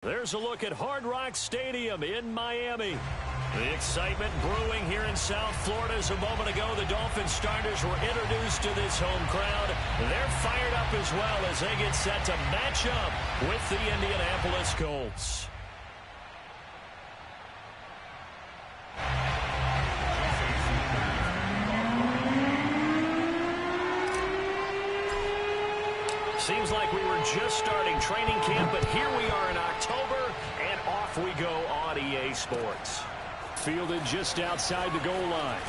There's a look at Hard Rock Stadium in Miami. The excitement brewing here in South Florida. As a moment ago, the Dolphins starters were introduced to this home crowd. They're fired up as well as they get set to match up with the Indianapolis Colts. Seems like we were just starting training camp, but here we are in October, and off we go on EA Sports. Fielded just outside the goal line.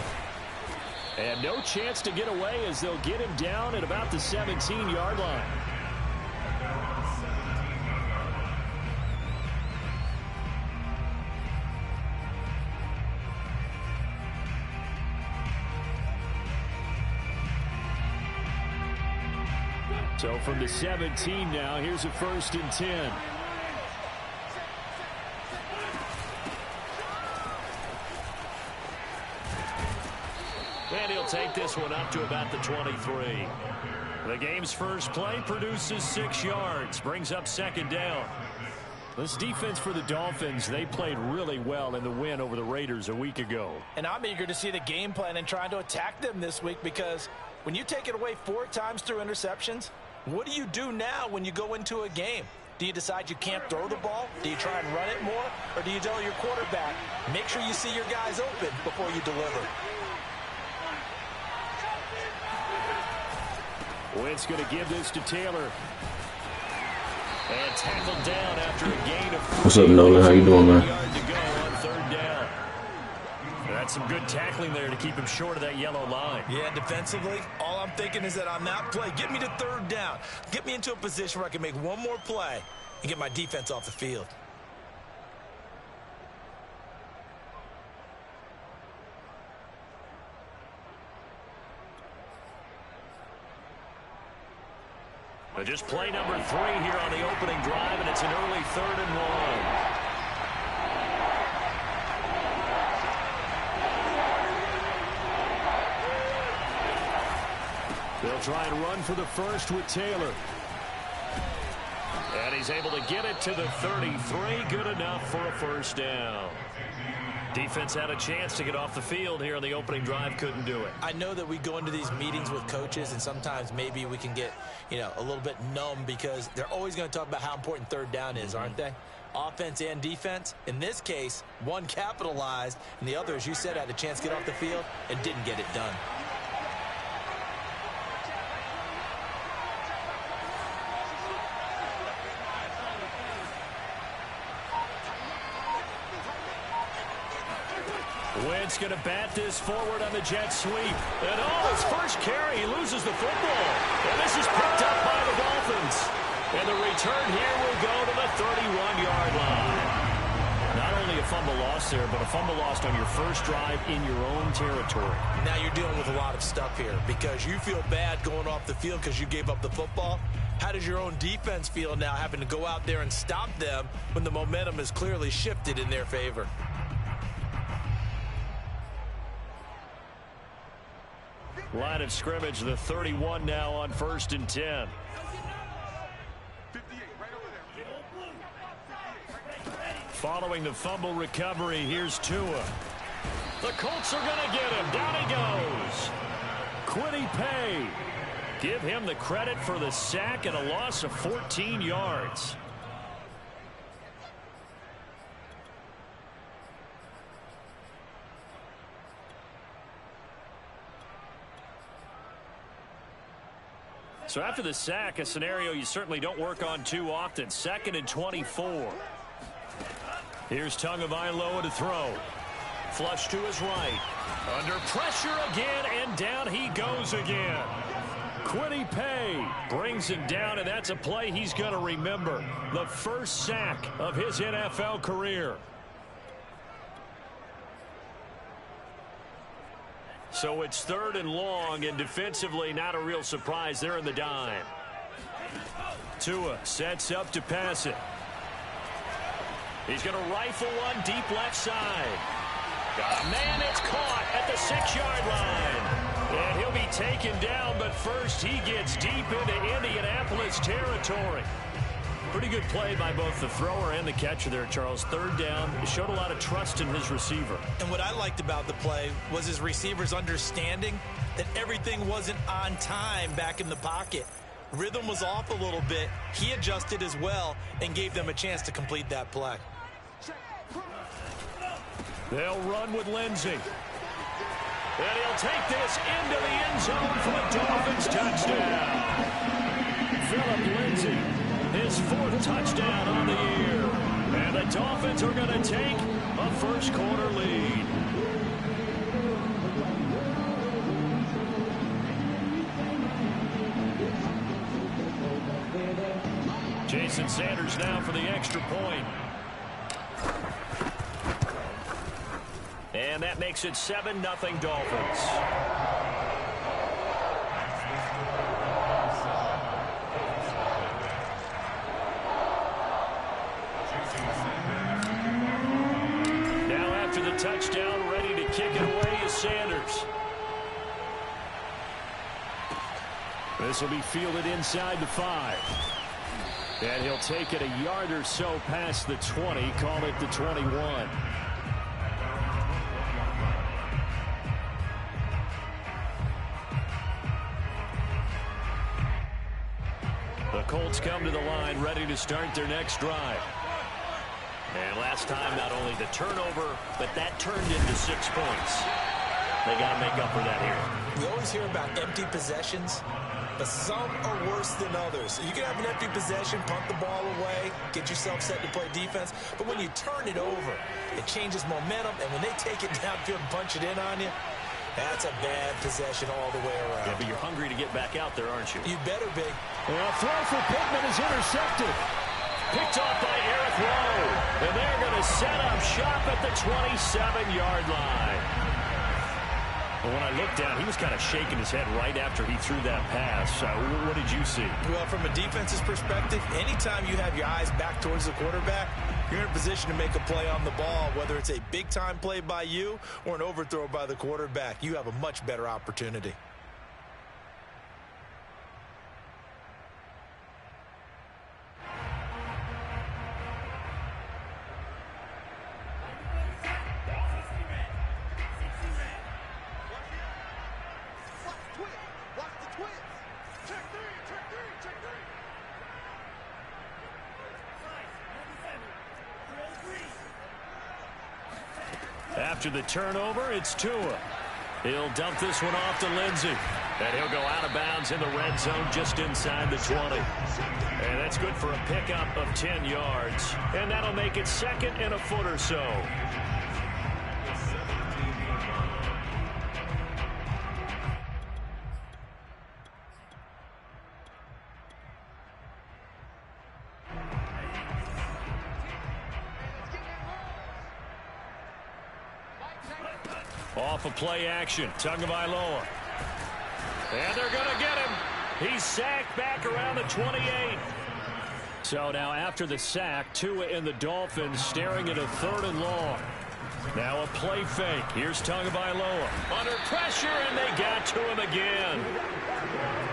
And no chance to get away as they'll get him down at about the 17-yard line. So from the 17 now, here's a 1st and 10. And he'll take this one up to about the 23. The game's first play produces 6 yards, brings up 2nd down. This defense for the Dolphins, they played really well in the win over the Raiders a week ago. And I'm eager to see the game plan and trying to attack them this week, because when you take it away 4 times through interceptions, what do you do now when you go into a game? Do you decide you can't throw the ball? Do you try and run it more? Or do you tell your quarterback, make sure you see your guys open before you deliver? Wentz going to give this to Taylor. And tackled down after a gain of 3. What's up, Nolan? How you doing, man? Yard to go on 3rd down. That's some good tackling there to keep him short of that yellow line. Yeah, defensively, all I'm thinking is that on that play, get me to 3rd down. Get me into a position where I can make one more play and get my defense off the field. Just play number 3 here on the opening drive, and it's an early 3rd and 1. They'll try and run for the first with Taylor. And he's able to get it to the 33. Good enough for a 1st down. Defense had a chance to get off the field here on the opening drive, couldn't do it. I know that we go into these meetings with coaches, and sometimes maybe we can get, a little bit numb, because they're always going to talk about how important 3rd down is, aren't they? Offense and defense. In this case, one capitalized, and the other, as you said, had a chance to get off the field and didn't get it done. Wentz going to bat this forward on the jet sweep. And his first carry, he loses the football. And this is picked up by the Dolphins. And the return here will go to the 31-yard line. Not only a fumble loss there, but a fumble lost on your first drive in your own territory. Now you're dealing with a lot of stuff here, because you feel bad going off the field because you gave up the football. How does your own defense feel now, having to go out there and stop them when the momentum is clearly shifted in their favor? Line of scrimmage, the 31 now on 1st and 10. Following the fumble recovery, here's Tua. The Colts are going to get him. Down he goes. Quiddy Pay. Give him the credit for the sack and a loss of 14 yards. So after the sack, a scenario you certainly don't work on too often. 2nd and 24. Here's Tagovailoa to throw. Flush to his right. Under pressure again, and down he goes again. Quiddy Pay brings him down, and that's a play he's going to remember. The first sack of his NFL career. So it's 3rd and long, and defensively not a real surprise. They're in the dime. Tua sets up to pass it. He's going to rifle one deep left side. Man, it's caught at the 6-yard line. And he'll be taken down, but first he gets deep into Indianapolis territory. Pretty good play by both the thrower and the catcher there, Charles. Third down. It showed a lot of trust in his receiver. And what I liked about the play was his receiver's understanding that everything wasn't on time back in the pocket. Rhythm was off a little bit. He adjusted as well and gave them a chance to complete that play. They'll run with Lindsey. And he'll take this into the end zone for a Dolphins touchdown. Phillip Lindsey, his 4th touchdown on the year. And the Dolphins are going to take a first-quarter lead. Jason Sanders now for the extra point. And that makes it 7-0 Dolphins. Now after the touchdown, ready to kick it away is Sanders. This will be fielded inside the 5. And he'll take it a yard or so past the 20, call it the 21. The Colts come to the line, ready to start their next drive. And last time, not only the turnover, but that turned into 6 points. They got to make up for that here. We always hear about empty possessions, but some are worse than others. You can have an empty possession, punt the ball away, get yourself set to play defense, but when you turn it over, it changes momentum, and when they take it downfield and punch it in on you, that's a bad possession all the way around. Yeah, but you're hungry to get back out there, aren't you? You better be. Well, throw for Pittman is intercepted. Picked off by Eric Rowe. And they're going to set up shop at the 27-yard line. Well, when I looked down, he was kind of shaking his head right after he threw that pass. What did you see? Well, from a defense's perspective, anytime you have your eyes back towards the quarterback, you're in a position to make a play on the ball, whether it's a big-time play by you or an overthrow by the quarterback. You have a much better opportunity. After the turnover, it's Tua. He'll dump this one off to Lindsey. And he'll go out of bounds in the red zone just inside the 20. And that's good for a pickup of 10 yards. And that'll make it 2nd and a foot or so. Off of play action, Tagovailoa. And they're going to get him. He's sacked back around the 28. So now after the sack, Tua and the Dolphins staring at a 3rd and long. Now a play fake. Here's Tagovailoa. Under pressure, and they got to him again.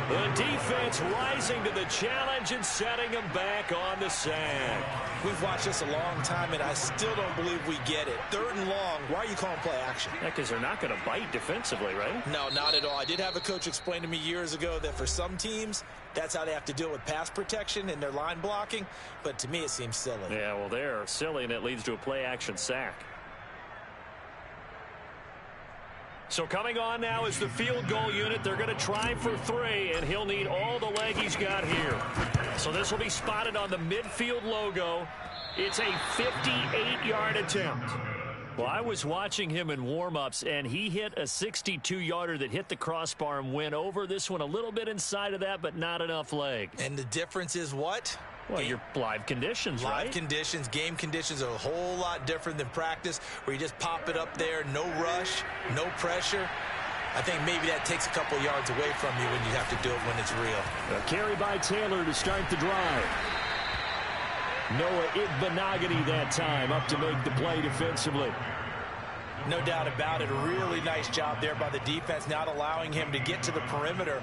The defense rising to the challenge and setting him back on the sack. We've watched this a long time, and I still don't believe we get it. 3rd and long, why are you calling play action? Yeah, because they're not going to bite defensively, right? No, not at all. I did have a coach explain to me years ago that for some teams, that's how they have to deal with pass protection and their line blocking. But to me, it seems silly. Yeah, well, they're silly, and it leads to a play action sack. So coming on now is the field goal unit. They're going to try for 3, and he'll need all the leg he's got here. So this will be spotted on the midfield logo. It's a 58-yard attempt. Well, I was watching him in warm-ups, and he hit a 62-yarder that hit the crossbar and went over. This one a little bit inside of that, but not enough leg. And the difference is what? Well, your live conditions, right? Live conditions, game conditions are a whole lot different than practice, where you just pop it up there, no rush, no pressure. I think maybe that takes a couple yards away from you when you have to do it when it's real. A carry by Taylor to start the drive. Noah Igbenogany that time up to make the play defensively. No doubt about it. A really nice job there by the defense, not allowing him to get to the perimeter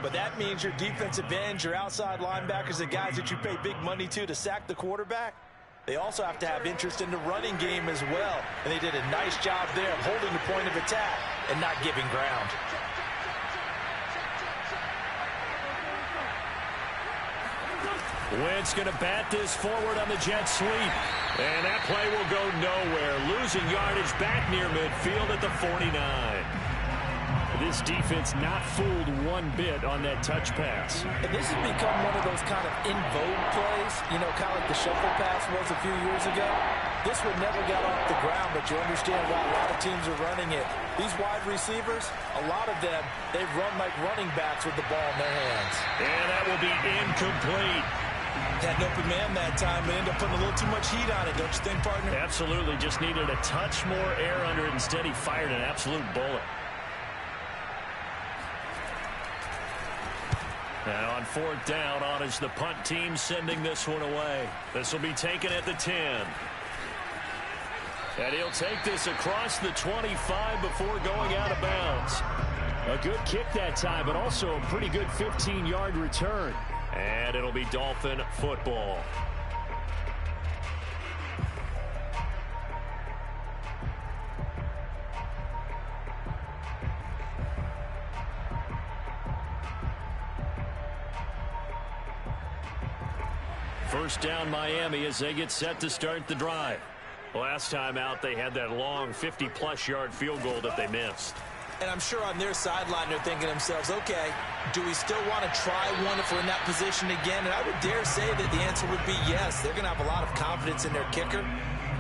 But that means your defensive ends, your outside linebackers, the guys that you pay big money to sack the quarterback, they also have to have interest in the running game as well. And they did a nice job there of holding the point of attack and not giving ground. Wentz going to bat this forward on the jet sweep. And that play will go nowhere. Losing yardage back near midfield at the 49. This defense not fooled one bit on that touch pass. And this has become one of those kind of in vogue plays, you know, kind of like the shuffle pass was a few years ago. This one never got off the ground, but you understand why a lot of teams are running it. These wide receivers, a lot of them, they run like running backs with the ball in their hands. And that will be incomplete. Had an open man that time, but ended up putting a little too much heat on it, don't you think, partner? Absolutely. Just needed a touch more air under it. Instead, he fired an absolute bullet. Now on fourth down, on is the punt team sending this one away. This will be taken at the 10. And he'll take this across the 25 before going out of bounds. A good kick that time, but also a pretty good 15-yard return. And it'll be Dolphin football. First down Miami as they get set to start the drive. Last time out, they had that long 50-plus yard field goal that they missed. And I'm sure on their sideline they're thinking to themselves, okay, do we still want to try one if we're in that position again? And I would dare say that the answer would be yes. They're going to have a lot of confidence in their kicker.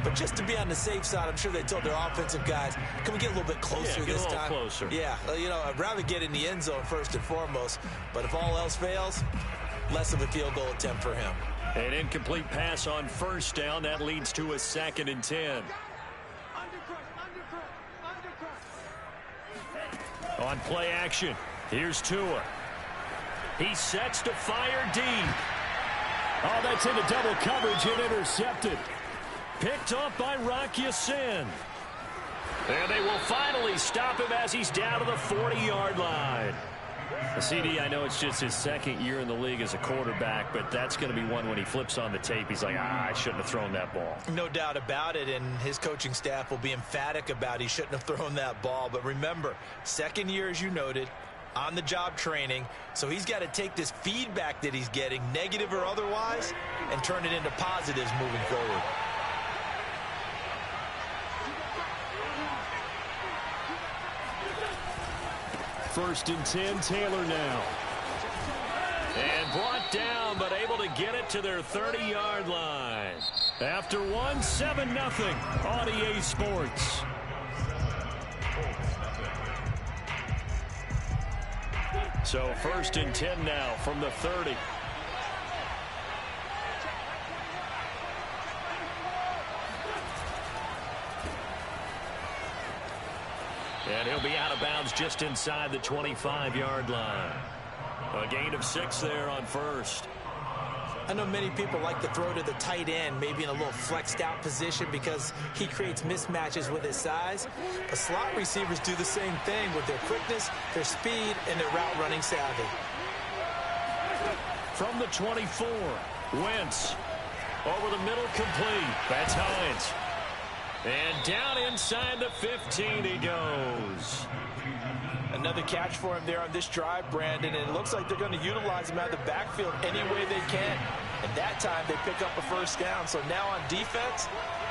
But just to be on the safe side, I'm sure they told their offensive guys, can we get a little bit closer this time? Yeah, get a little closer. Yeah, you know, I'd rather get in the end zone first and foremost. But if all else fails, less of a field goal attempt for him. An incomplete pass on first down. That leads to a 2nd and 10. On play action, here's Tua. He sets to fire deep. Oh, that's into double coverage and intercepted. Picked off by Rock Ya-Sin. And they will finally stop him as he's down to the 40-yard line. CD, I know it's just his second year in the league as a quarterback, but that's going to be one when he flips on the tape. He's like, I shouldn't have thrown that ball. No doubt about it, and his coaching staff will be emphatic about he shouldn't have thrown that ball. But remember, second year, as you noted, on-the-job training, so he's got to take this feedback that he's getting, negative or otherwise, and turn it into positives moving forward. First and 10, Taylor now. And brought down, but able to get it to their 30-yard line. After one, 7-0 on EA Sports. So first and 10 now from the 30. And he'll be out of bounds just inside the 25-yard line. A gain of 6 there on first. I know many people like to throw to the tight end, maybe in a little flexed out position because he creates mismatches with his size. But slot receivers do the same thing with their quickness, their speed, and their route running savvy. From the 24, Wentz. Over the middle, complete. That's Hines. And down inside the 15 he goes. Another catch for him there on this drive, Brandon, and it looks like they're going to utilize him out of the backfield any way they can. And that time they pick up a first down. So now on defense,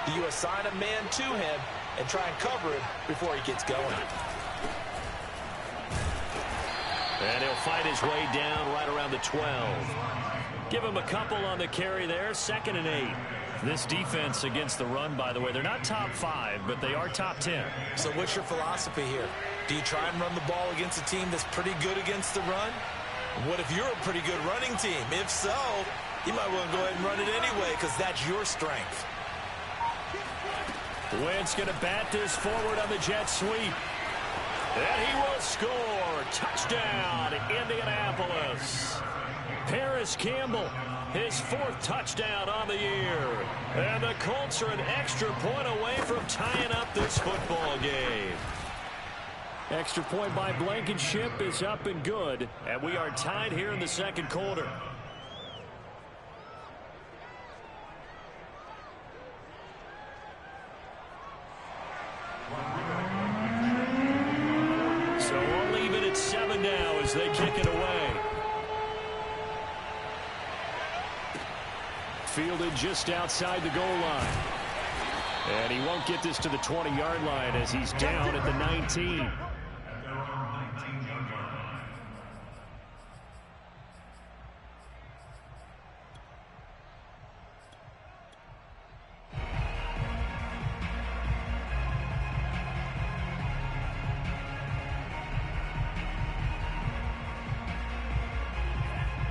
do you assign a man to him and try and cover him before he gets going? And he'll fight his way down right around the 12. Give him a couple on the carry there, 2nd and 8. This defense against the run, by the way, they're not top 5, but they are top 10. So what's your philosophy here? Do you try and run the ball against a team that's pretty good against the run? What if you're a pretty good running team? If so, you might want to go ahead and run it anyway because that's your strength. Wentz going to bat this forward on the jet sweep. And he will score. Touchdown, Indianapolis. Paris Campbell, his 4th touchdown on the year. And the Colts are an extra point away from tying up this football game. Extra point by Blankenship is up and good. And we are tied here in the second quarter. So we'll leave it at 7 now as they kick it away. Fielded just outside the goal line. And he won't get this to the 20-yard line as he's down at the 19.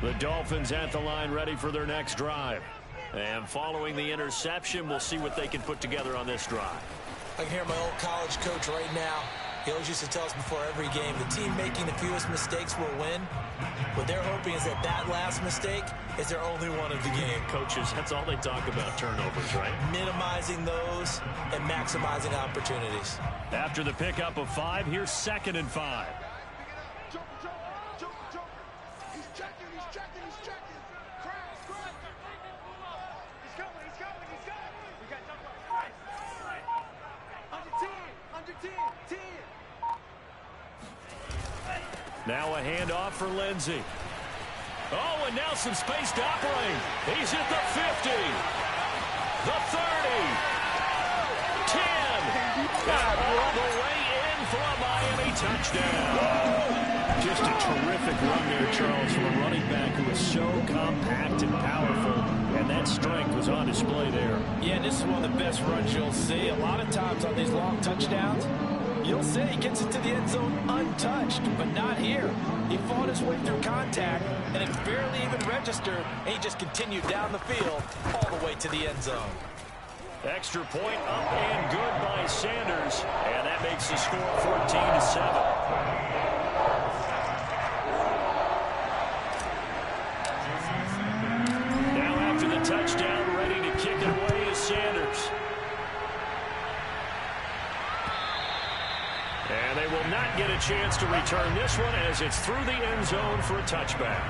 The Dolphins at the line ready for their next drive. And following the interception, we'll see what they can put together on this drive. I can hear my old college coach right now. He always used to tell us before every game, the team making the fewest mistakes will win. What they're hoping is that that last mistake is their only one of the game. Coaches, that's all they talk about, turnovers, right? Minimizing those and maximizing opportunities. After the pickup of 5, here's 2nd and 5. Now a handoff for Lindsey. Oh, and now some space to operate. He's at the 50, the 30, 10, and all the way in for a Miami touchdown. Just a terrific run there, Charles, from a running back who is so compact and powerful, and that strength was on display there. Yeah, and this is one of the best runs you'll see. A lot of times on these long touchdowns, you'll say he gets into the end zone untouched, but not here. He fought his way through contact, and it barely even registered, and he just continued down the field all the way to the end zone. Extra point up and good by Sanders, and that makes the score 14-7. Now after the touchdown, ready to kick it away is Sanders. And they will not get a chance to return this one as it's through the end zone for a touchback.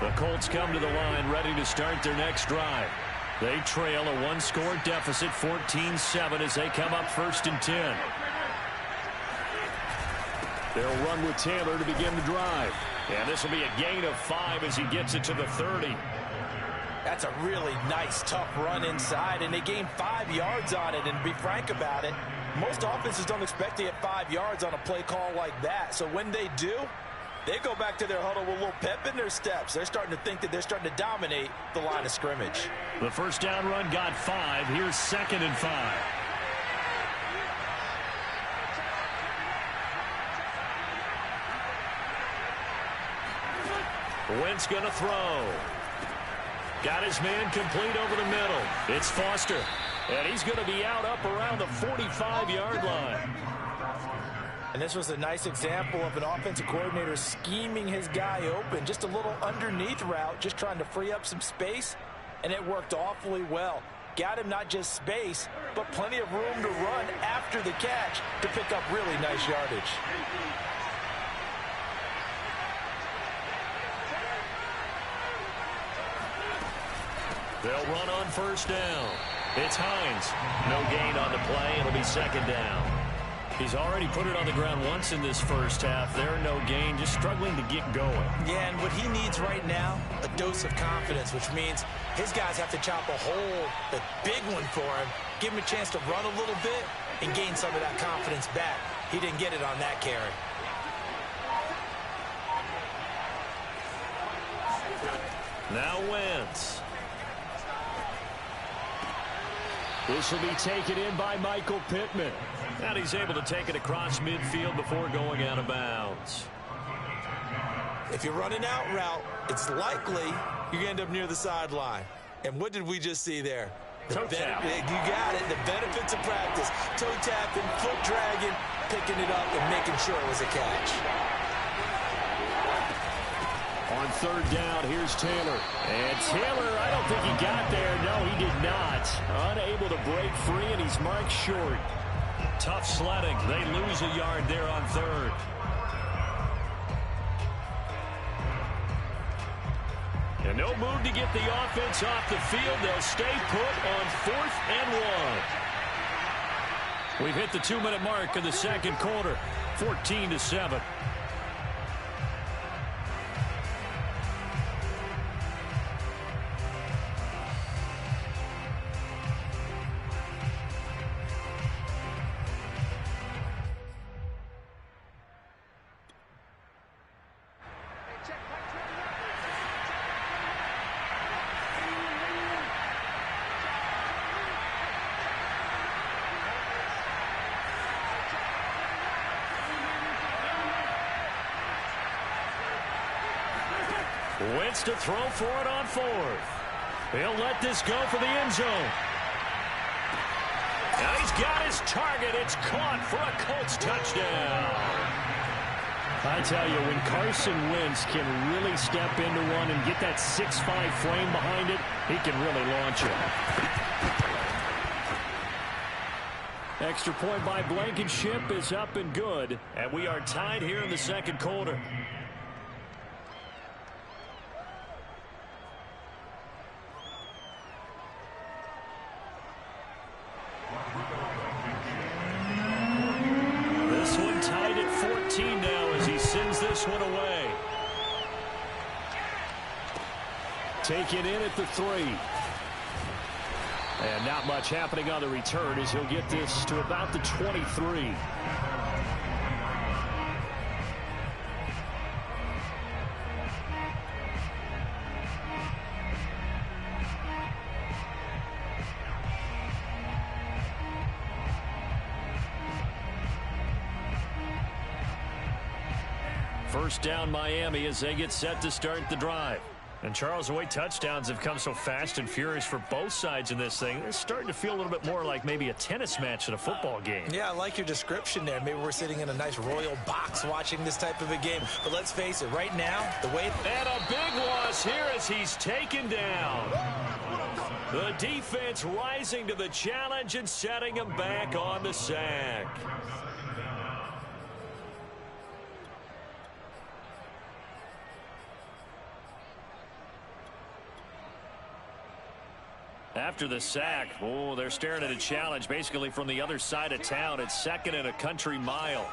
The Colts come to the line ready to start their next drive. They trail a one-score deficit, 14-7, as they come up 1st and 10. They'll run with Taylor to begin the drive. And this will be a gain of 5 as he gets it to the 30. That's a really nice, tough run inside, and they gained 5 yards on it. And to be frank about it, most offenses don't expect to get 5 yards on a play call like that. So when they do, they go back to their huddle with a little pep in their steps. They're starting to think that they're starting to dominate the line of scrimmage. The first down run got 5. Here's 2nd and 5. Wentz going to throw. Got his man complete over the middle. It's Foster. And he's going to be out up around the 45-yard line. And this was a nice example of an offensive coordinator scheming his guy open. Just a little underneath route, just trying to free up some space. And it worked awfully well. Got him not just space, but plenty of room to run after the catch to pick up really nice yardage. They'll run on 1st down. It's Hines. No gain on the play. It'll be 2nd down. He's already put it on the ground once in this first half. There, no gain, just struggling to get going. Yeah, and what he needs right now, a dose of confidence, which means his guys have to chop a hole, a big one for him, give him a chance to run a little bit and gain some of that confidence back. He didn't get it on that carry. Now Wentz. This will be taken in by Michael Pittman. And he's able to take it across midfield before going out of bounds. If you're running out route, it's likely you're going to end up near the sideline. And what did we just see there? Toe tap. You got it. The benefits of practice. Toe tapping, foot dragging, picking it up, and making sure it was a catch. On third down, here's Taylor. And Taylor, I don't think he got there. No, he did not. Unable to break free, and he's marked short. Tough sledding. They lose a yard there on third. And no move to get the offense off the field. They'll stay put on 4th and 1. We've hit the 2-minute mark of the second quarter. 14-7. Wentz to throw for it on 4th. He'll let this go for the end zone. Now he's got his target. It's caught for a Colts touchdown. I tell you, when Carson Wentz can really step into one and get that 6'5" frame behind it, he can really launch it. Extra point by Blankenship is up and good. And we are tied here in the second quarter. This one tied at 14 now as he sends this one away. Taken in at the 3. And not much happening on the return as he'll get this to about the 23. First down Miami as they get set to start the drive. And Charles, the way touchdowns have come so fast and furious for both sides in this thing, it's starting to feel a little bit more like maybe a tennis match in a football game. Yeah, I like your description there. Maybe we're sitting in a nice royal box watching this type of a game. But let's face it, right now, the way... And a big loss here as he's taken down. The defense rising to the challenge and setting him back on the sack. After the sack, oh, they're staring at a challenge basically from the other side of town. It's 2nd and a country mile.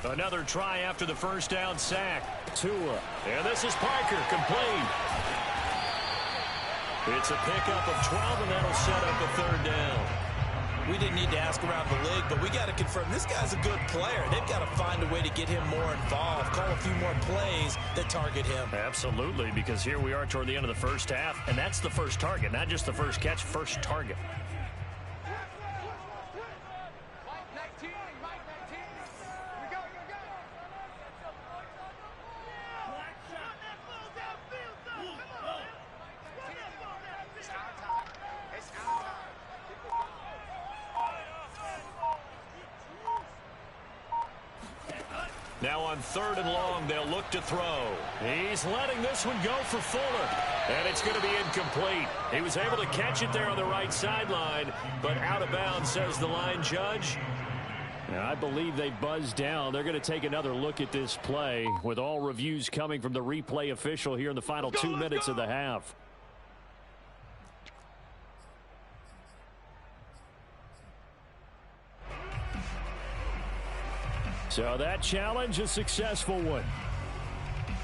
Another try after the first down sack. Tua. And this is Parker, complete. It's a pickup of 12, and that'll set up a 3rd down. We didn't need to ask around the league, but we got to confirm this guy's a good player. They've got to find a way to get him more involved, call a few more plays that target him. Absolutely, because here we are toward the end of the first half, and that's the first target, not just the first catch, first target. Now on 3rd and long, they'll look to throw. He's letting this one go for Fuller. And it's going to be incomplete. He was able to catch it there on the right sideline, but out of bounds, says the line judge. And I believe they buzzed down. They're going to take another look at this play with all reviews coming from the replay official here in the final 2 minutes of the half. So that challenge, a successful one.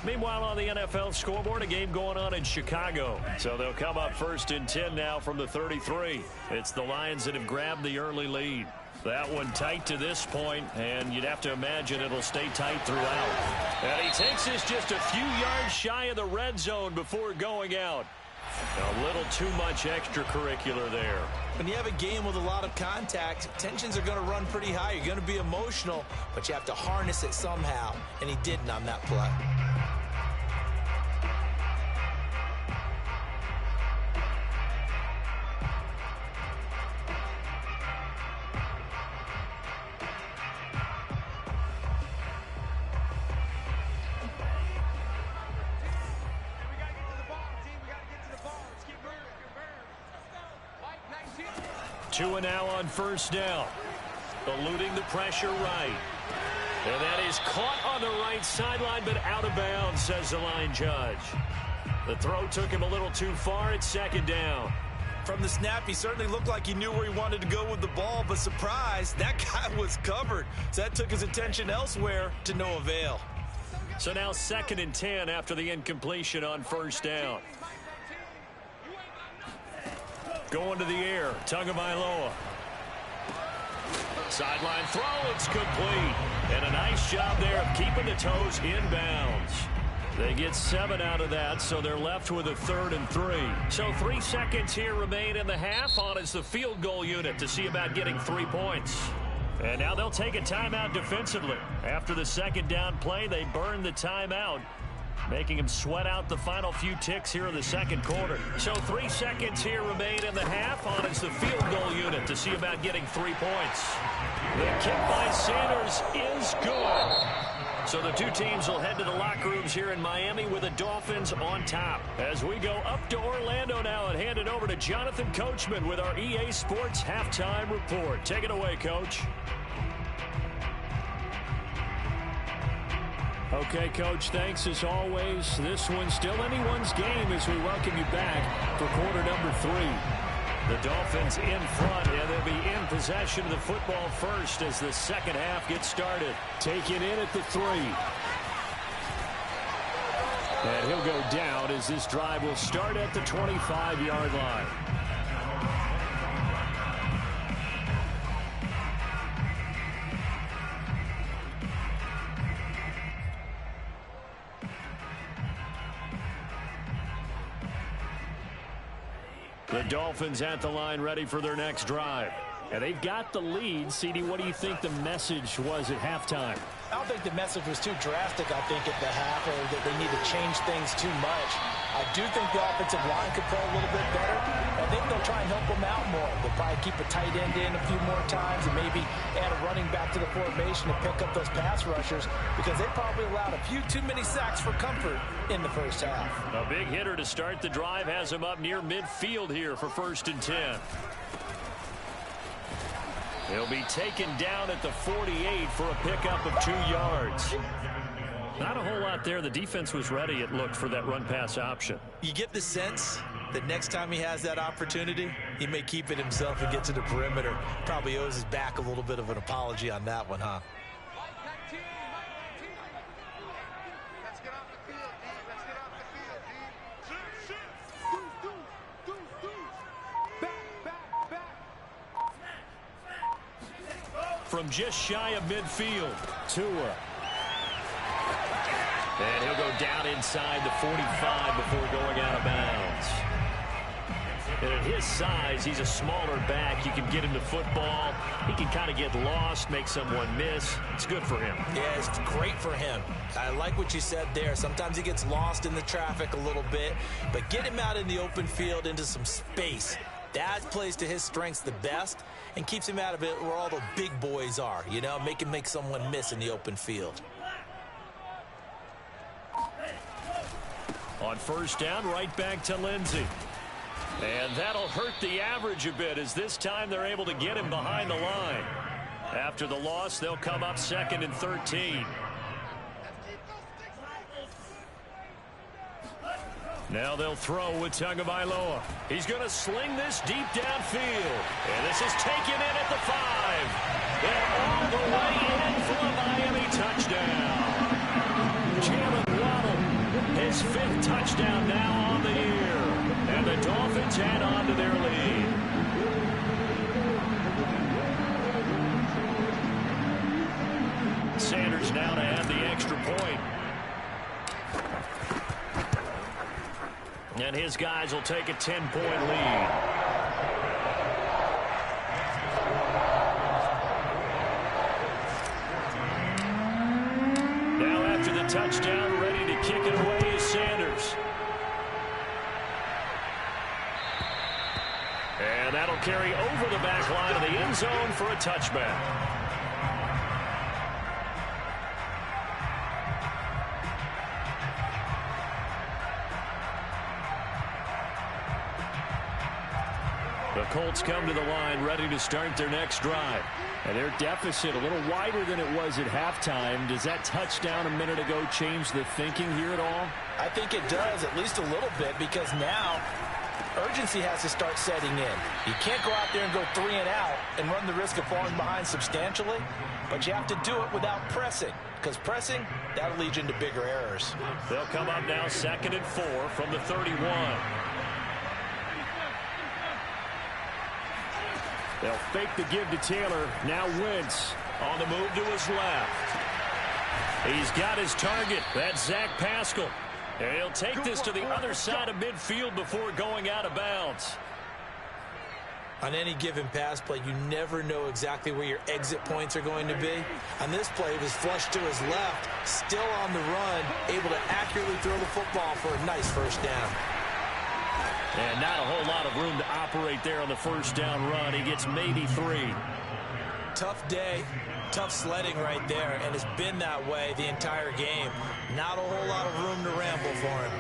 Meanwhile, on the NFL scoreboard, a game going on in Chicago. So they'll come up 1st and 10 now from the 33. It's the Lions that have grabbed the early lead. That one tight to this point, and you'd have to imagine it'll stay tight throughout. And he takes this just a few yards shy of the red zone before going out. A little too much extracurricular there. When you have a game with a lot of contact, tensions are going to run pretty high. You're going to be emotional, but you have to harness it somehow, and he didn't on that play. Tua now on first down. Eluding the pressure right. And that is caught on the right sideline, but out of bounds, says the line judge. The throw took him a little too far. It's second down. From the snap, he certainly looked like he knew where he wanted to go with the ball, but surprise, that guy was covered. So that took his attention elsewhere to no avail. So now 2nd and 10 after the incompletion on first down. Going to the air, Tagovailoa. Sideline throw, it's complete. And a nice job there of keeping the toes in bounds. They get 7 out of that, so they're left with a 3rd and 3. So 3 seconds here remain in the half. On is the field goal unit to see about getting 3 points. And now they'll take a timeout defensively. After the 2nd down play, they burn the timeout, making them sweat out the final few ticks here in the 2nd quarter. So 3 seconds here remain in the half. On is the field goal unit to see about getting 3 points. The kick by Sanders is good. So the two teams will head to the locker rooms here in Miami with the Dolphins on top. As we go up to Orlando now and hand it over to Jonathan Coachman with our EA Sports Halftime Report. Take it away, Coach. Okay, Coach, thanks as always. This one's still anyone's game as we welcome you back for quarter number 3. The Dolphins in front, and they'll be in possession of the football first as the second half gets started. Taken in at the 3. And he'll go down as this drive will start at the 25-yard line. The Dolphins at the line ready for their next drive. And they've got the lead. CD, what do you think the message was at halftime? I don't think the message was too drastic, I think, at the half, or that they need to change things too much. I do think the offensive line could play a little bit better. I think they'll try and help them out more. They'll probably keep a tight end in a few more times and maybe add a running back to the formation to pick up those pass rushers because they probably allowed a few too many sacks for comfort in the first half. A big hitter to start the drive has him up near midfield here for 1st and 10. He'll be taken down at the 48 for a pickup of 2 yards. Not a whole lot there. The defense was ready, it looked, for that run-pass option. You get the sense that next time he has that opportunity, he may keep it himself and get to the perimeter. Probably owes his back a little bit of an apology on that one, huh? From just shy of midfield, Tua. And he'll go down inside the 45 before going out of bounds. And at his size, he's a smaller back. You can get him the football. He can kind of get lost, make someone miss. It's good for him. Yeah, it's great for him. I like what you said there. Sometimes he gets lost in the traffic a little bit, but get him out in the open field into some space. That plays to his strengths the best and keeps him out of it where all the big boys are, you know, make him make someone miss in the open field. On first down, right back to Lindsey. And that'll hurt the average a bit as this time they're able to get him behind the line. After the loss, they'll come up 2nd and 13. Now they'll throw with Tagovailoa. He's going to sling this deep downfield. And this is taken in at the 5. And all the way in for a Miami touchdown. Jalen Waddle, his 5th touchdown now on the year. And the Dolphins add on to their lead. Sanders now to add the extra point. And his guys will take a 10-point lead. Now after the touchdown, ready to kick it away is Sanders. And that'll carry over the back line of the end zone for a touchback. The Colts come to the line ready to start their next drive. And their deficit a little wider than it was at halftime. Does that touchdown a minute ago change the thinking here at all? I think it does, at least a little bit, because now urgency has to start setting in. You can't go out there and go 3 and out and run the risk of falling behind substantially, but you have to do it without pressing, because pressing, that'll lead you into bigger errors. They'll come up now 2nd and 4 from the 31. They'll fake the give to Taylor. Now Wentz on the move to his left. He's got his target. That's Zach Pascal. And he'll take this to the other side of midfield before going out of bounds. On any given pass play, you never know exactly where your exit points are going to be. On this play, it was flushed to his left, still on the run, able to accurately throw the football for a nice first down. And not a whole lot of room to operate there on the first down run. He gets maybe 3. Tough day, tough sledding right there, and it's been that way the entire game. Not a whole lot of room to ramble for him.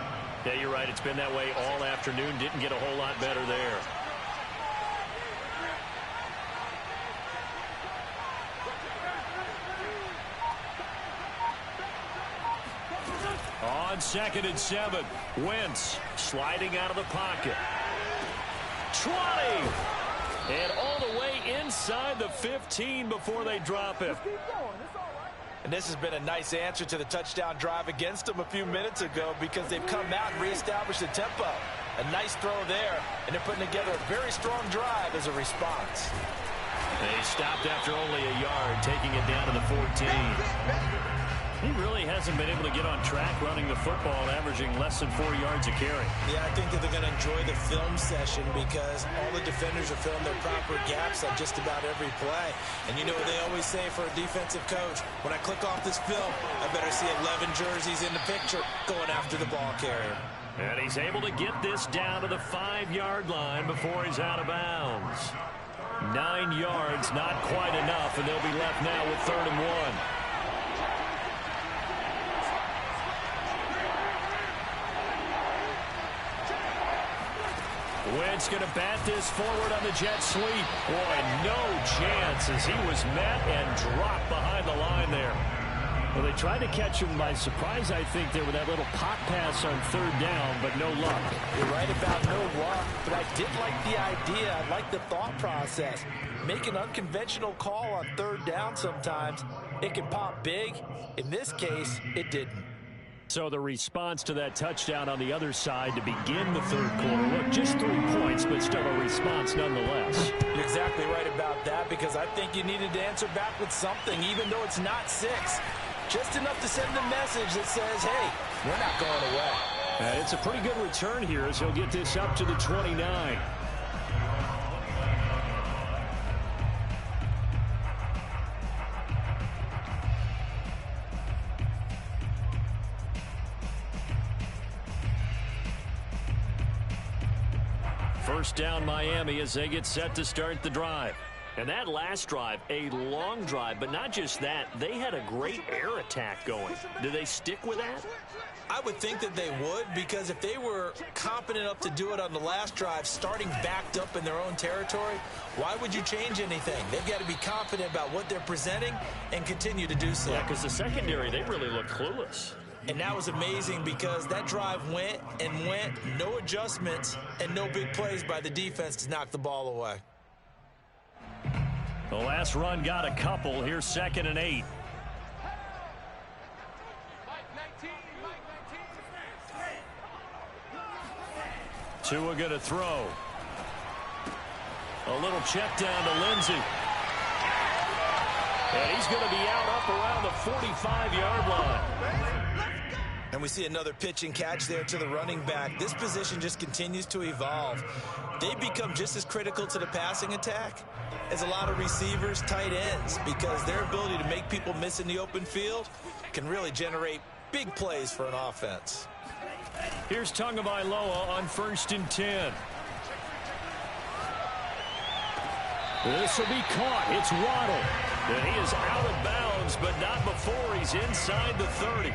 Yeah, you're right. It's been that way all afternoon. Didn't get a whole lot better there. On 2nd and 7, Wentz sliding out of the pocket. 20! And all the way inside the 15 before they drop him. And this has been a nice answer to the touchdown drive against them a few minutes ago, because they've come out and reestablished the tempo. A nice throw there, and they're putting together a very strong drive as a response. They stopped after only a yard, taking it down to the 14. He really hasn't been able to get on track running the football, averaging less than 4 yards a carry. Yeah, I think that they're going to enjoy the film session, because all the defenders are filling their proper gaps on just about every play. And you know what they always say for a defensive coach? When I click off this film, I better see 11 jerseys in the picture going after the ball carrier. And he's able to get this down to the 5-yard line before he's out of bounds. 9 yards, not quite enough, and they'll be left now with 3rd and 1. Wentz going to bat this forward on the jet sweep. Boy, no chance as he was met and dropped behind the line there. Well, they tried to catch him by surprise, I think, there with that little pop pass on 3rd down, but no luck. You're right about no luck, but I did like the idea. I like the thought process. Make an unconventional call on 3rd down sometimes. It can pop big. In this case, it didn't. So the response to that touchdown on the other side to begin the 3rd quarter. Look, just 3 points, but still a response nonetheless. You're exactly right about that, because I think you needed to answer back with something, even though it's not 6. Just enough to send a message that says, hey, we're not going away. And it's a pretty good return here as he'll get this up to the 29. First down Miami as they get set to start the drive. And that last drive, a long drive, but not just that, they had a great air attack going. Do they stick with that? I would think that they would, because if they were competent enough to do it on the last drive, starting backed up in their own territory, why would you change anything? They've got to be confident about what they're presenting and continue to do so. Yeah, because the secondary, they really look clueless. And that was amazing, because that drive went and went, no adjustments, and no big plays by the defense to knock the ball away. The last run got a couple. Here's 2nd and 8. Tua going to throw. A little check down to Lindsey. And he's going to be out up around the 45-yard line. And we see another pitch and catch there to the running back. This position just continues to evolve. They become just as critical to the passing attack as a lot of receivers, tight ends, because their ability to make people miss in the open field can really generate big plays for an offense. Here's Tagovailoa on 1st and 10. This will be caught. It's Waddle. And he is out of bounds, but not before he's inside the 30.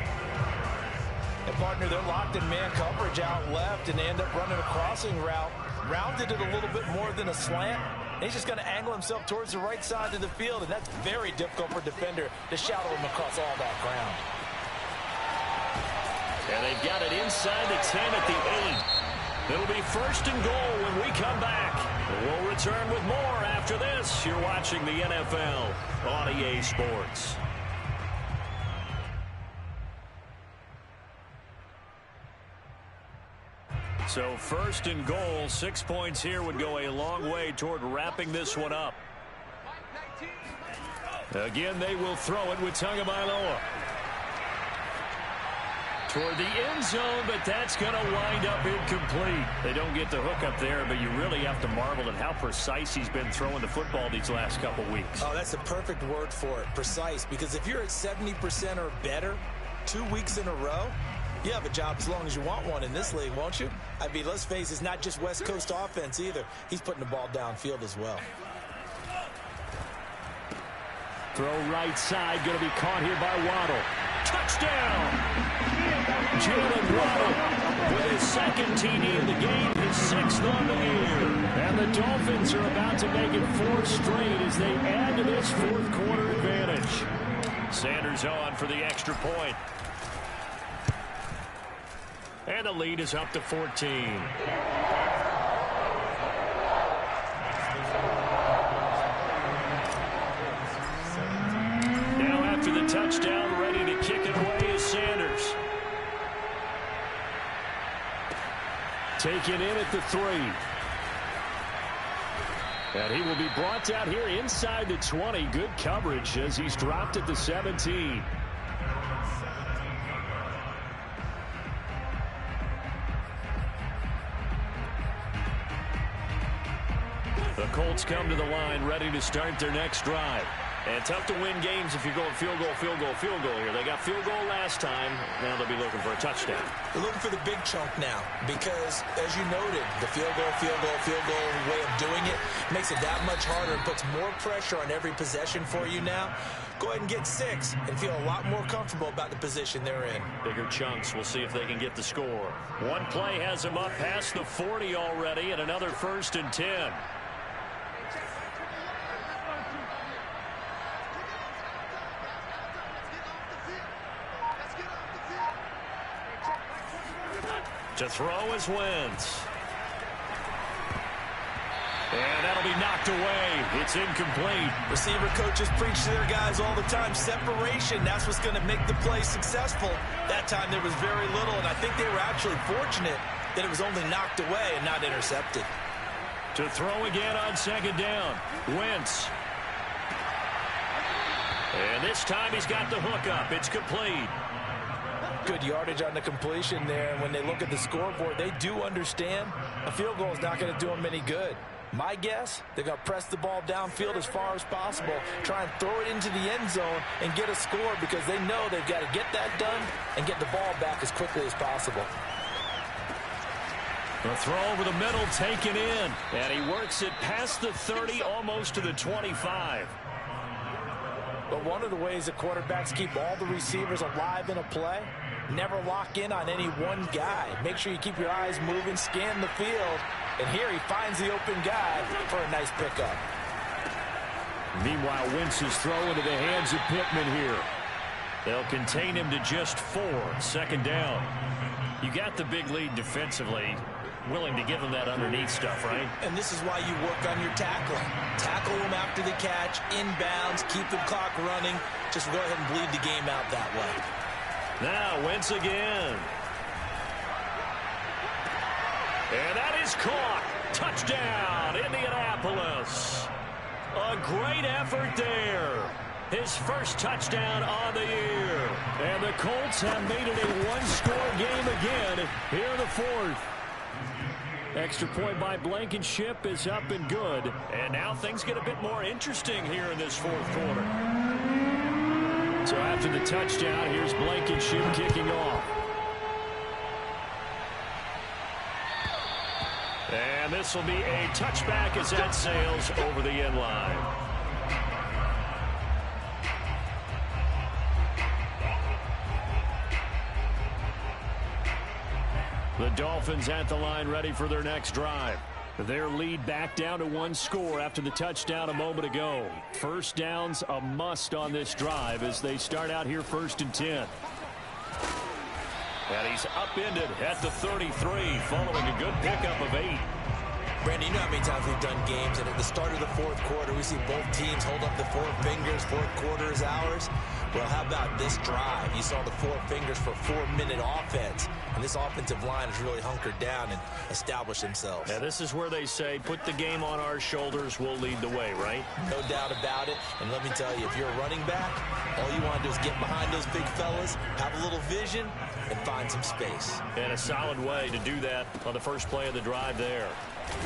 And partner, they're locked in man coverage out left, and they end up running a crossing route. rounded it a little bit more than a slant. He's just going to angle himself towards the right side of the field, and that's very difficult for a defender to shadow him across all that ground. And they've got it inside the 10 at the 8. It'll be first and goal when we come back. We'll return with more after this. You're watching the NFL on EA Sports. So first and goal, 6 points here would go a long way toward wrapping this one up. Again, they will throw it with Tagovailoa. Toward the end zone, but that's going to wind up incomplete. They don't get the hook up there, but you really have to marvel at how precise he's been throwing the football these last couple weeks. Oh, that's the perfect word for it, precise, because if you're at 70% or better 2 weeks in a row, you have a job as long as you want one in this league, won't you? I mean, let's face it, it's not just West Coast offense either. He's putting the ball downfield as well. Throw right side, going to be caught here by Waddle. Touchdown! Jalen Waddle with his second TD of the game, his 6th on the year. And the Dolphins are about to make it 4 straight as they add to this fourth quarter advantage. Sanders on for the extra point. And the lead is up to 14. Now after the touchdown, ready to kick it away is Sanders. Taken in at the 3. And he will be brought down here inside the 20. Good coverage as he's dropped at the 17. The Colts come to the line, ready to start their next drive. And tough to win games if you're going field goal, field goal, field goal here. They got field goal last time. Now they'll be looking for a touchdown. They're looking for the big chunk now because, as you noted, the field goal way of doing it makes it that much harder and puts more pressure on every possession for you now. Go ahead and get 6 and feel a lot more comfortable about the position they're in. Bigger chunks. We'll see if they can get the score. One play has them up past the 40 already, and another 1st and 10. To throw is Wentz. And that'll be knocked away. It's incomplete. Receiver coaches preach to their guys all the time. Separation, that's what's going to make the play successful. That time there was very little, and I think they were actually fortunate that it was only knocked away and not intercepted. To throw again on 2nd down. Wentz. And this time he's got the hook up. It's complete. Good yardage on the completion there. And when they look at the scoreboard, they do understand a field goal is not going to do them any good. My guess, they're going to press the ball downfield as far as possible, try and throw it into the end zone and get a score because they know they've got to get that done and get the ball back as quickly as possible. The throw over the middle taken in. And he works it past the 30, almost to the 25. But one of the ways that quarterbacks keep all the receivers alive in a play, never lock in on any one guy. Make sure you keep your eyes moving, scan the field, and here he finds the open guy for a nice pickup. Meanwhile, Wentz's throw into the hands of Pittman here. They'll contain him to just 4. 2nd down. You got the big lead defensively. Willing to give him that underneath stuff, right? And this is why you work on your tackling. Tackle him after the catch, inbounds, keep the clock running. Just go ahead and bleed the game out that way. Now, Wentz again. And that is caught. Touchdown, Indianapolis. A great effort there. His first touchdown on the year. And the Colts have made it a one-score game again here in the 4th. Extra point by Blankenship is up and good. And now things get a bit more interesting here in this 4th quarter. So after the touchdown, here's Blankenship kicking off. And this will be a touchback as that sails over the end line. The Dolphins at the line ready for their next drive. Their lead back down to one score after the touchdown a moment ago. First down's a must on this drive as they start out here 1st and 10. And he's upended at the 33 following a good pickup of 8. Brandon, you know how many times we've done games, and at the start of the fourth quarter, we see both teams hold up the 4 fingers, fourth quarter is ours. Well, how about this drive? You saw the 4 fingers for 4-minute offense, and this offensive line has really hunkered down and established themselves. Yeah, this is where they say, put the game on our shoulders, we'll lead the way, right? No doubt about it, and let me tell you, if you're a running back, all you want to do is get behind those big fellas, have a little vision, and find some space. And a solid way to do that on the first play of the drive there.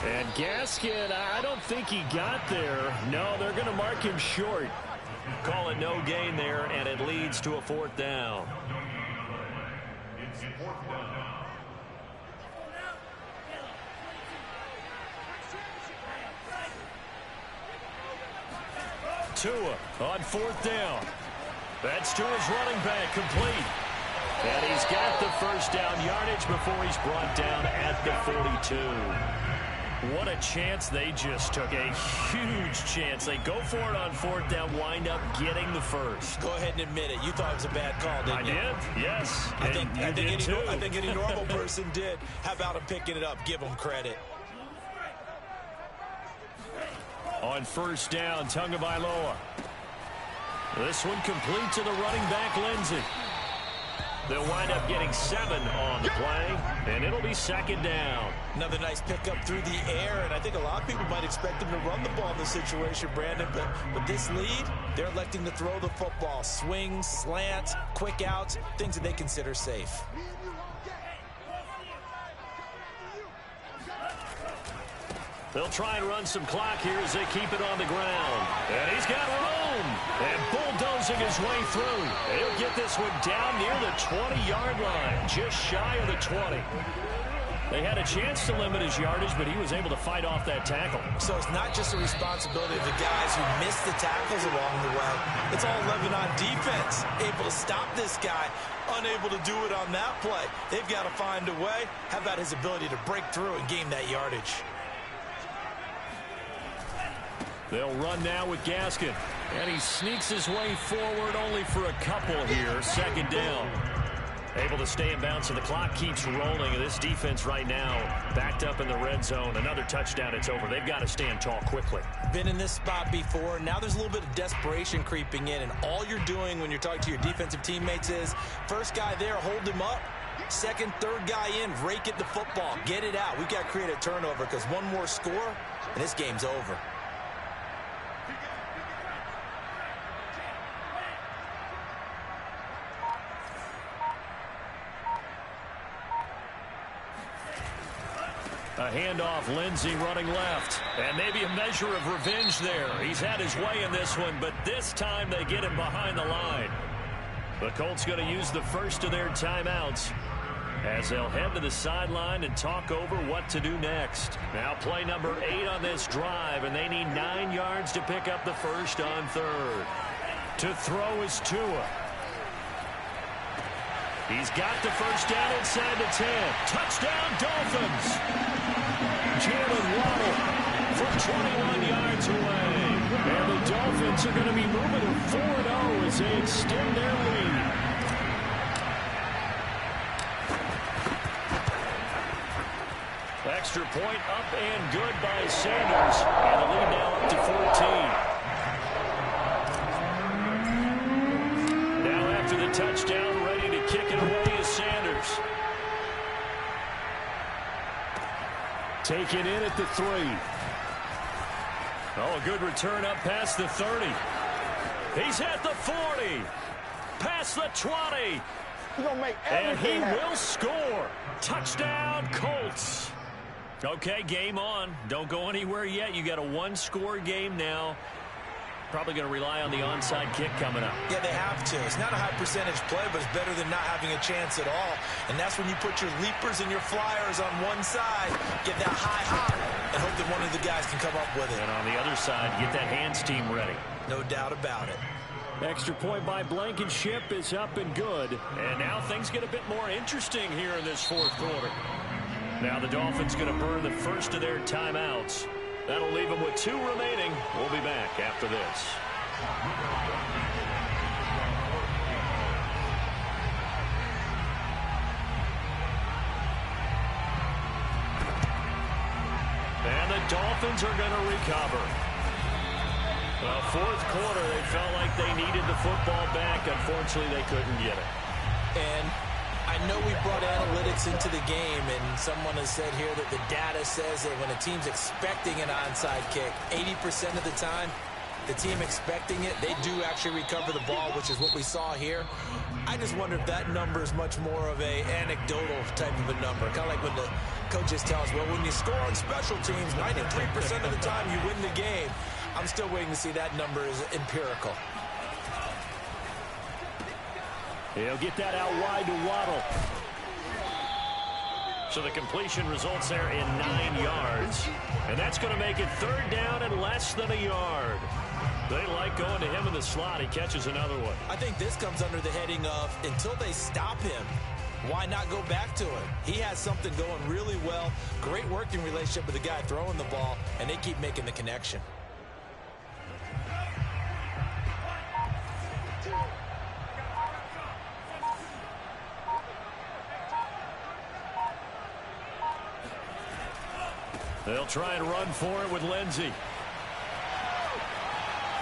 And Gaskin, I don't think he got there. No, they're going to mark him short. Call it no gain there, and it leads to a 4th down. Tua on 4th down. That's to his running back, complete. And he's got the first down yardage before he's brought down at the 42. What a chance they just took. A huge chance. They go for it on 4th down, wind up getting the first. Go ahead and admit it. You thought it was a bad call, didn't you? I did, yes. I think any normal person did. How about him picking it up? Give him credit. On 1st down, Tagovailoa. This one complete to the running back, Lindsey. They'll wind up getting 7 on the play, and it'll be 2nd down. Another nice pickup through the air, and I think a lot of people might expect them to run the ball in this situation, Brandon, but with this lead, they're electing to throw the football. Swings, slants, quick outs, things that they consider safe. They'll try and run some clock here as they keep it on the ground. And he's got room. And bulldozing his way through. He'll get this one down near the 20-yard line, just shy of the 20. They had a chance to limit his yardage, but he was able to fight off that tackle. So it's not just the responsibility of the guys who missed the tackles along the way. It's all 11 on defense, able to stop this guy, unable to do it on that play. They've got to find a way. How about his ability to break through and gain that yardage? They'll run now with Gaskin. And he sneaks his way forward only for a couple here. 2nd down. Able to stay in bounds, so the clock keeps rolling. And this defense right now backed up in the red zone. Another touchdown, it's over. They've got to stand tall quickly. Been in this spot before. Now there's a little bit of desperation creeping in. And all you're doing when you're talking to your defensive teammates is, first guy there, hold him up. Second, third guy in, rake at the football. Get it out. We've got to create a turnover because one more score, and this game's over. A handoff, Lindsey running left. And maybe a measure of revenge there. He's had his way in this one, but this time they get him behind the line. The Colts going to use the first of their timeouts as they'll head to the sideline and talk over what to do next. Now play number 8 on this drive, and they need 9 yards to pick up the first on 3rd. To throw is Tua. He's got the first down inside the 10. Touchdown, Dolphins. Jalen Waddle from 21 yards away. And the Dolphins are going to be moving to 4-0 as they extend their lead. Extra point up and good by Sanders. And the lead now up to 14. Now after the touchdown, ready to kick it away is Sanders. Taken in at the 3. Oh, a good return up past the 30. He's at the 40. Past the 20. And he will score. Touchdown, Colts. Okay, game on. Don't go anywhere yet. You got a 1-score game now. Probably going to rely on the onside kick coming up. Yeah, they have to. It's not a high percentage play, but it's better than not having a chance at all. And that's when you put your leapers and your flyers on one side, get that high hop, and hope that one of the guys can come up with it. And on the other side, get that hands team ready. No doubt about it. Extra point by Blankenship is up and good. And now things get a bit more interesting here in this 4th quarter. Now the Dolphins going to burn the first of their timeouts. That'll leave them with 2 remaining. We'll be back after this. And the Dolphins are going to recover. Well, fourth quarter, they felt like they needed the football back. Unfortunately, they couldn't get it. And I know we brought analytics into the game, and someone has said here that the data says that when a team's expecting an onside kick, 80% of the time, the team expecting it, they do actually recover the ball, which is what we saw here. I just wonder if that number is much more of a anecdotal type of a number. Kind of like when the coaches tell us, well, when you score on special teams, 93% of the time you win the game. I'm still waiting to see that number is empirical. He'll get that out wide to Waddle. So the completion results there in 9 yards. And that's going to make it 3rd down and less than a yard. They like going to him in the slot. He catches another one. I think this comes under the heading of until they stop him, why not go back to him? He has something going really well. Great working relationship with the guy throwing the ball, and they keep making the connection. They'll try and run for it with Lindsey.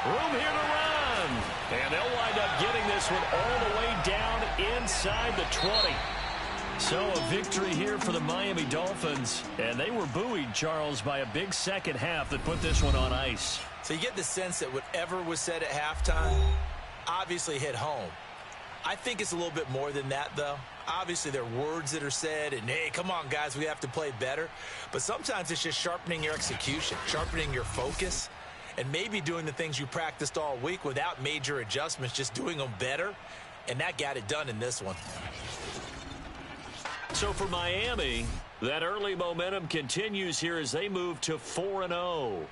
Room here to run. And they'll wind up getting this one all the way down inside the 20. So a victory here for the Miami Dolphins. And they were buoyed, Charles, by a big second half that put this one on ice. So you get the sense that whatever was said at halftime obviously hit home. I think it's a little bit more than that, though. Obviously, there are words that are said, and, hey, come on, guys, we have to play better. But sometimes it's just sharpening your execution, sharpening your focus, and maybe doing the things you practiced all week without major adjustments, just doing them better. And that got it done in this one. So for Miami, that early momentum continues here as they move to 4-0.